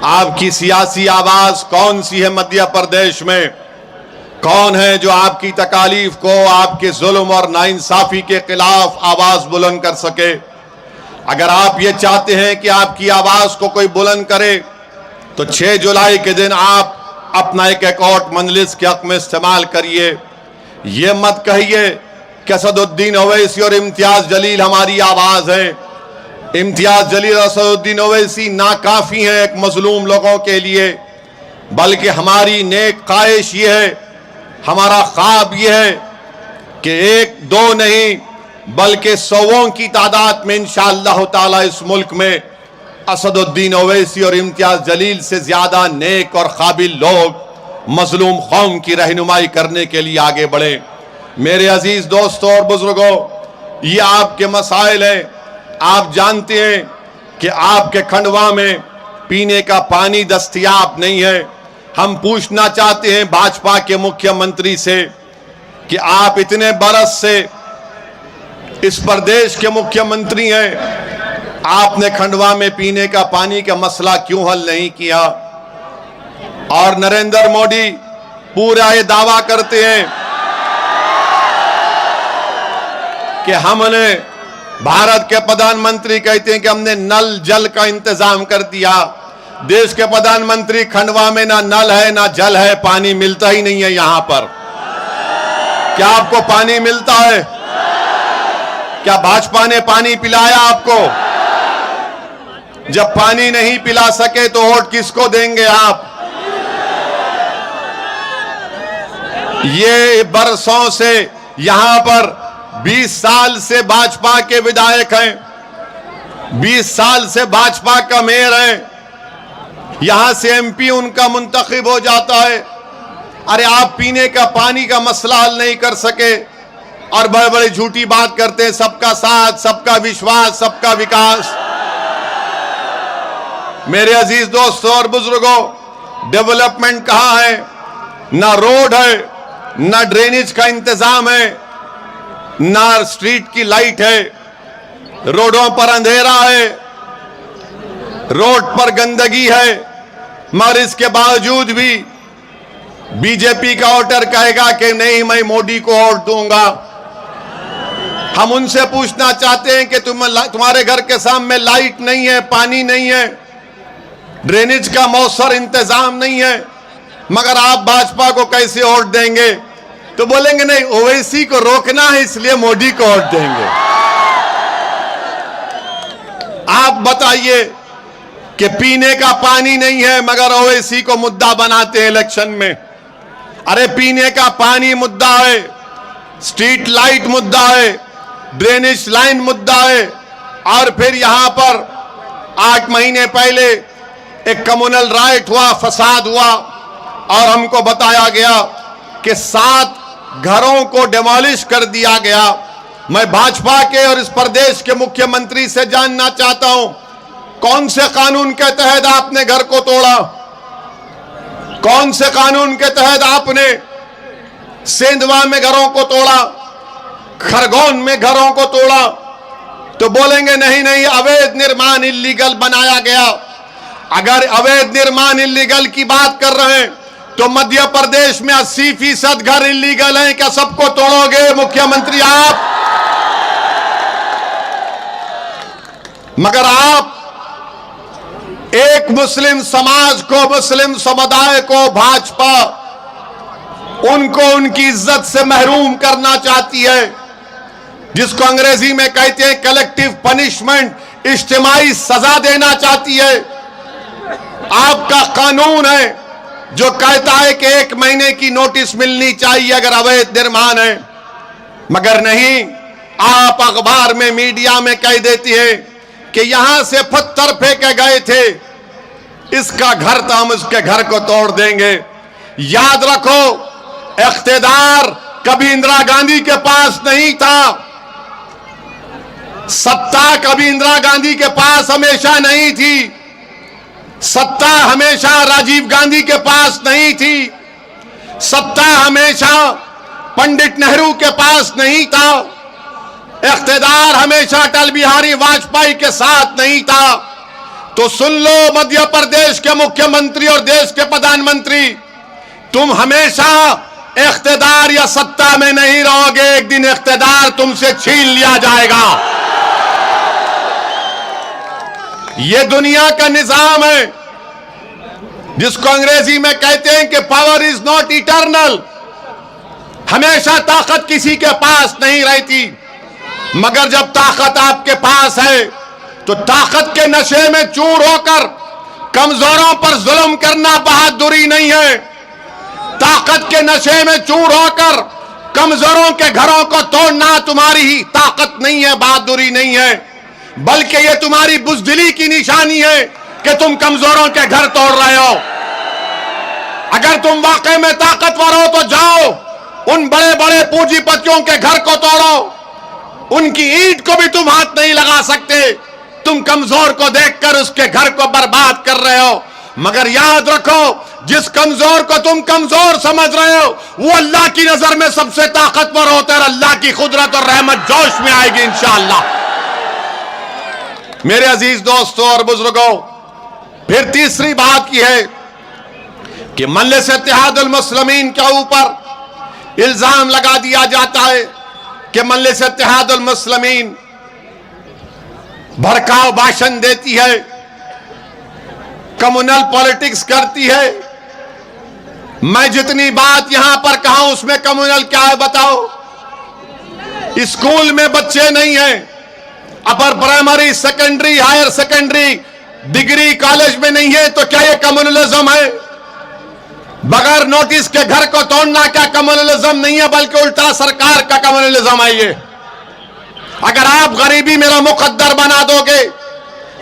आपकी सियासी आवाज कौन सी है मध्य प्रदेश में? कौन है जो आपकी तकालीफ को, आपके जुल्म और नाइंसाफी के खिलाफ आवाज बुलंद कर सके? अगर आप ये चाहते हैं कि आपकी आवाज को कोई बुलंद करे तो 6 जुलाई के दिन आप अपना एक एकॉट मजलिस के हक में इस्तेमाल करिए। ये मत कहिए कि असदुद्दीन ओवैसी और इम्तियाज जलील हमारी आवाज है। इम्तियाज जलील और असदुद्दीन ओवैसी नाकाफी हैं एक मजलूम लोगों के लिए, बल्कि हमारी नेक ख्वाहिश ये है, हमारा ख्वाब ये है कि 1-2 नहीं बल्कि 100 की तादाद में इंशाअल्लाह ताला इस मुल्क में असदुद्दीन ओवैसी और इम्तियाज जलील से ज्यादा नेक और काबिल लोग मजलूम कौम की रहनुमाई करने के लिए आगे बढ़े। मेरे अजीज दोस्तों और बुजुर्गों, ये आपके मसाइल हैं। आप जानते हैं कि आपके खंडवा में पीने का पानी दस्तयाब नहीं है। हम पूछना चाहते हैं भाजपा के मुख्यमंत्री से कि आप इतने बरस से इस प्रदेश के मुख्यमंत्री हैं, आपने खंडवा में पीने का पानी का मसला क्यों हल नहीं किया? और नरेंद्र मोदी पूरा ये दावा करते हैं कि हमने, भारत के प्रधानमंत्री कहते हैं कि हमने नल जल का इंतजाम कर दिया। देश के प्रधानमंत्री खंडवा में ना नल है ना जल है, पानी मिलता ही नहीं है यहां पर। क्या आपको पानी मिलता है? क्या भाजपा ने पानी पिलाया आपको? जब पानी नहीं पिला सके तो वोट किसको देंगे आप? ये बरसों से यहां पर 20 साल से भाजपा के विधायक हैं, 20 साल से भाजपा का मेयर है, यहां से एमपी उनका मुंतखब हो जाता है। अरे आप पीने का पानी का मसला हल नहीं कर सके और बड़े बड़े झूठी बात करते हैं, सबका साथ, सबका विश्वास, सबका विकास। मेरे अजीज दोस्तों और बुजुर्गों, डेवलपमेंट कहां है? ना रोड है, ना ड्रेनेज का इंतजाम है, ना स्ट्रीट की लाइट है, रोडों पर अंधेरा है, रोड पर गंदगी है। मगर इसके बावजूद भी बीजेपी का वोटर कहेगा कि नहीं, मैं मोदी को वोट दूंगा। हम उनसे पूछना चाहते हैं कि तुम्हारे घर के सामने लाइट नहीं है, पानी नहीं है, ड्रेनेज का मौसर इंतजाम नहीं है, मगर आप भाजपा को कैसे वोट देंगे? तो बोलेंगे नहीं, ओवैसी को रोकना है इसलिए मोदी को वोट देंगे। आप बताइए कि पीने का पानी नहीं है मगर ओवैसी को मुद्दा बनाते हैं इलेक्शन में। अरे पीने का पानी मुद्दा है, स्ट्रीट लाइट मुद्दा है, ड्रेनेज लाइन मुद्दा है। और फिर यहां पर 8 महीने पहले एक कम्युनल राइट हुआ, फसाद हुआ और हमको बताया गया कि 7 घरों को डिमोलिश कर दिया गया। मैं भाजपा के और इस प्रदेश के मुख्यमंत्री से जानना चाहता हूं, कौन से कानून के तहत आपने घर को तोड़ा? कौन से कानून के तहत आपने सेंधवा में घरों को तोड़ा, खरगोन में घरों को तोड़ा? तो बोलेंगे नहीं नहीं, अवैध निर्माण इल्लीगल बनाया गया। अगर अवैध निर्माण इल्लीगल की बात कर रहे हैं तो मध्य प्रदेश में 80% घर इल्लीगल हैं। क्या सबको तोड़ोगे मुख्यमंत्री आप? मगर आप एक मुस्लिम समाज को, मुस्लिम समुदाय को भाजपा उनको उनकी इज्जत से महरूम करना चाहती है, जिसको अंग्रेजी में कहते हैं कलेक्टिव पनिशमेंट, इज्तिमाई सजा देना चाहती है। आपका कानून है जो कहता है कि 1 महीने की नोटिस मिलनी चाहिए अगर अवैध निर्माण है, मगर नहीं, आप अखबार में, मीडिया में कह देती है कि यहां से पत्थर फेंके गए थे, इसका घर था, हम उसके घर को तोड़ देंगे। याद रखो, इख्तियार कभी इंदिरा गांधी के पास नहीं था, सत्ता कभी इंदिरा गांधी के पास हमेशा नहीं थी, सत्ता हमेशा राजीव गांधी के पास नहीं थी, सत्ता हमेशा पंडित नेहरू के पास नहीं था, इख्तियार हमेशा अटल बिहारी वाजपेयी के साथ नहीं था। तो सुन लो मध्य प्रदेश के मुख्यमंत्री और देश के प्रधानमंत्री, तुम हमेशा इख्तिदार या सत्ता में नहीं रहोगे, एक दिन इख्तिदार तुमसे छीन लिया जाएगा। यह दुनिया का निजाम है जिसको अंग्रेजी में कहते हैं कि पावर इज नॉट इटर्नल। हमेशा ताकत किसी के पास नहीं रहती, मगर जब ताकत आपके पास है तो ताकत के नशे में चूर होकर कमजोरों पर जुल्म करना बहादुरी नहीं है। ताकत के नशे में चूर होकर कमजोरों के घरों को तोड़ना तुम्हारी ही ताकत नहीं है, बहादुरी नहीं है, बल्कि यह तुम्हारी बुज़दिली की निशानी है कि तुम कमजोरों के घर तोड़ रहे हो। अगर तुम वाकई में ताकतवर हो तो जाओ उन बड़े बड़े पूंजीपतियों के घर को तोड़ो, उनकी ईंट को भी तुम हाथ नहीं लगा सकते। तुम कमजोर को देखकर उसके घर को बर्बाद कर रहे हो। मगर याद रखो, जिस कमजोर को तुम कमजोर समझ रहे हो वो अल्लाह की नजर में सबसे ताकतवर होता है। अल्लाह की कुदरत और रहमत जोश में आएगी इंशाअल्लाह। मेरे अजीज दोस्तों और बुजुर्गों, फिर तीसरी बात यह है कि मजलिस इत्तेहादुल मुस्लिमीन के ऊपर इल्जाम लगा दिया जाता है कि मजलिस इत्तेहादुल मुस्लिमीन भड़काऊ भाषण देती है, कम्युनल पॉलिटिक्स करती है। मैं जितनी बात यहां पर कहा उसमें कम्युनल क्या है बताओ? स्कूल में बच्चे नहीं हैं, upper primary, secondary, higher secondary, degree college में नहीं है, तो क्या यह कम्युनलिज्म है? बगैर नोटिस के घर को तोड़ना क्या कम्युनलिज्म नहीं है, बल्कि उल्टा सरकार का कम्युनलिज्म है ये। अगर आप गरीबी मेरा मुकद्दर बना दोगे,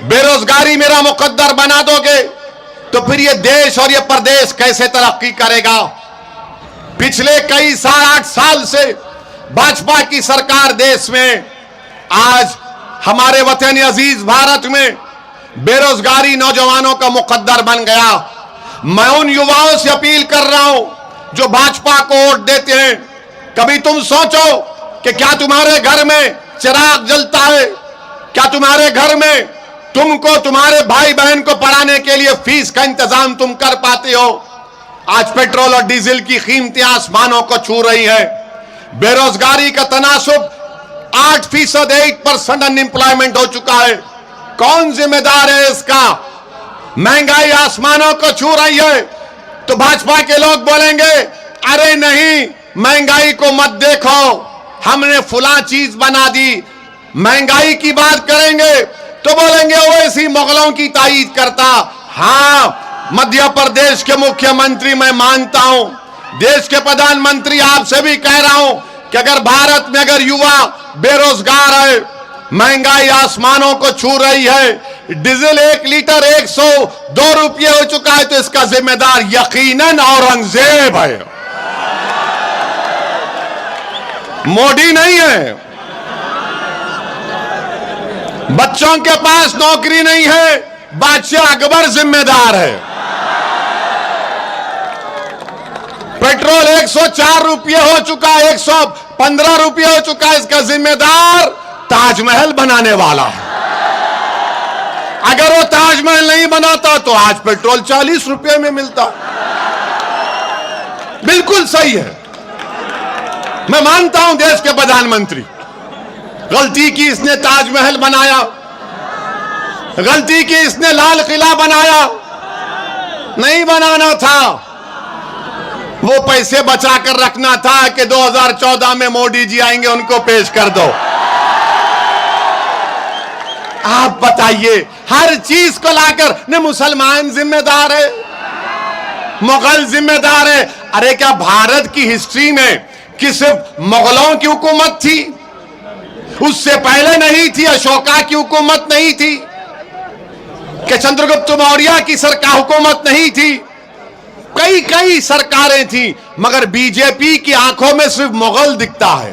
बेरोजगारी मेरा मुकद्दर बना दोगे, तो फिर ये देश और ये प्रदेश कैसे तरक्की करेगा? पिछले कई 7-8 साल से भाजपा की सरकार देश में, आज हमारे वतन अजीज भारत में बेरोजगारी नौजवानों का मुकद्दर बन गया। मैं उन युवाओं से अपील कर रहा हूं जो भाजपा को वोट देते हैं, कभी तुम सोचो कि क्या तुम्हारे घर में चिराग जलता है? क्या तुम्हारे घर में तुमको तुम्हारे भाई बहन को पढ़ाने के लिए फीस का इंतजाम तुम कर पाते हो? आज पेट्रोल और डीजल की कीमतें आसमानों को छू रही है। बेरोजगारी का तनासुब 8%, 8% अनएम्प्लॉयमेंट हो चुका है। कौन जिम्मेदार है इसका? महंगाई आसमानों को छू रही है। तो भाजपा के लोग बोलेंगे, अरे नहीं, महंगाई को मत देखो, हमने फुला चीज बना दी। महंगाई की बात करेंगे तो बोलेंगे ओवैसी मुगलों की तारीफ करता। हां, मध्य प्रदेश के मुख्यमंत्री मैं मानता हूं, देश के प्रधानमंत्री आपसे भी कह रहा हूं कि अगर भारत में अगर युवा बेरोजगार है, महंगाई आसमानों को छू रही है, डीजल 1 लीटर 102 रुपये हो चुका है, तो इसका जिम्मेदार यकीनन औरंगजेब है, मोदी नहीं है। बच्चों के पास नौकरी नहीं है, बादशाह अकबर जिम्मेदार है। पेट्रोल 104 रुपये हो चुका है, 115 रुपये हो चुका है, इसका जिम्मेदार ताजमहल बनाने वाला है। अगर वो ताजमहल नहीं बनाता तो आज पेट्रोल 40 रुपये में मिलता। बिल्कुल सही है, मैं मानता हूं देश के प्रधानमंत्री, गलती की इसने ताजमहल बनाया, गलती की इसने लाल किला बनाया, नहीं बनाना था। वो पैसे बचा कर रखना था कि 2014 में मोदी जी आएंगे, उनको पेश कर दो। आप बताइए, हर चीज को लाकर न मुसलमान जिम्मेदार है, मुगल जिम्मेदार है। अरे क्या भारत की हिस्ट्री में कि सिर्फ मुगलों की हुकूमत थी? उससे पहले नहीं थी? अशोका की हुकूमत नहीं थी? कि चंद्रगुप्त मौर्य की सरकार हुकूमत नहीं थी? कई कई सरकारें थी, मगर बीजेपी की आंखों में सिर्फ मुगल दिखता है।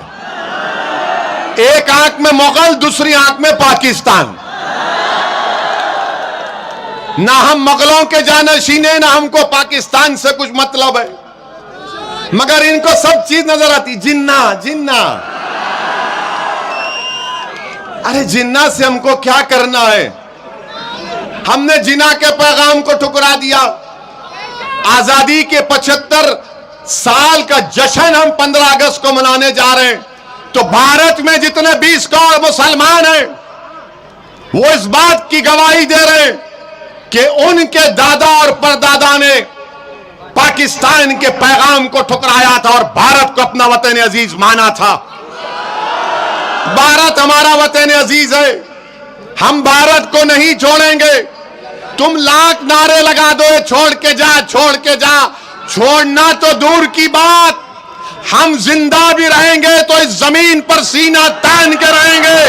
एक आंख में मुगल, दूसरी आंख में पाकिस्तान। ना हम मुगलों के जानशीन हैं, ना हमको पाकिस्तान से कुछ मतलब है, मगर इनको सब चीज नजर आती। जिन्ना जिन्ना, अरे जिन्ना से हमको क्या करना है? हमने जिना के पैगाम को ठुकरा दिया। आजादी के 75 साल का जश्न हम 15 अगस्त को मनाने जा रहे हैं, तो भारत में जितने 20 करोड़ मुसलमान हैं वो इस बात की गवाही दे रहे हैं कि उनके दादा और परदादा ने पाकिस्तान के पैगाम को ठुकराया था और भारत को अपना वतन अजीज माना था। भारत हमारा वतन अजीज है, हम भारत को नहीं छोड़ेंगे। तुम लाख नारे लगा दो, छोड़ के जा, छोड़ के जा, छोड़ना तो दूर की बात, हम जिंदा भी रहेंगे तो इस जमीन पर सीना तान के रहेंगे।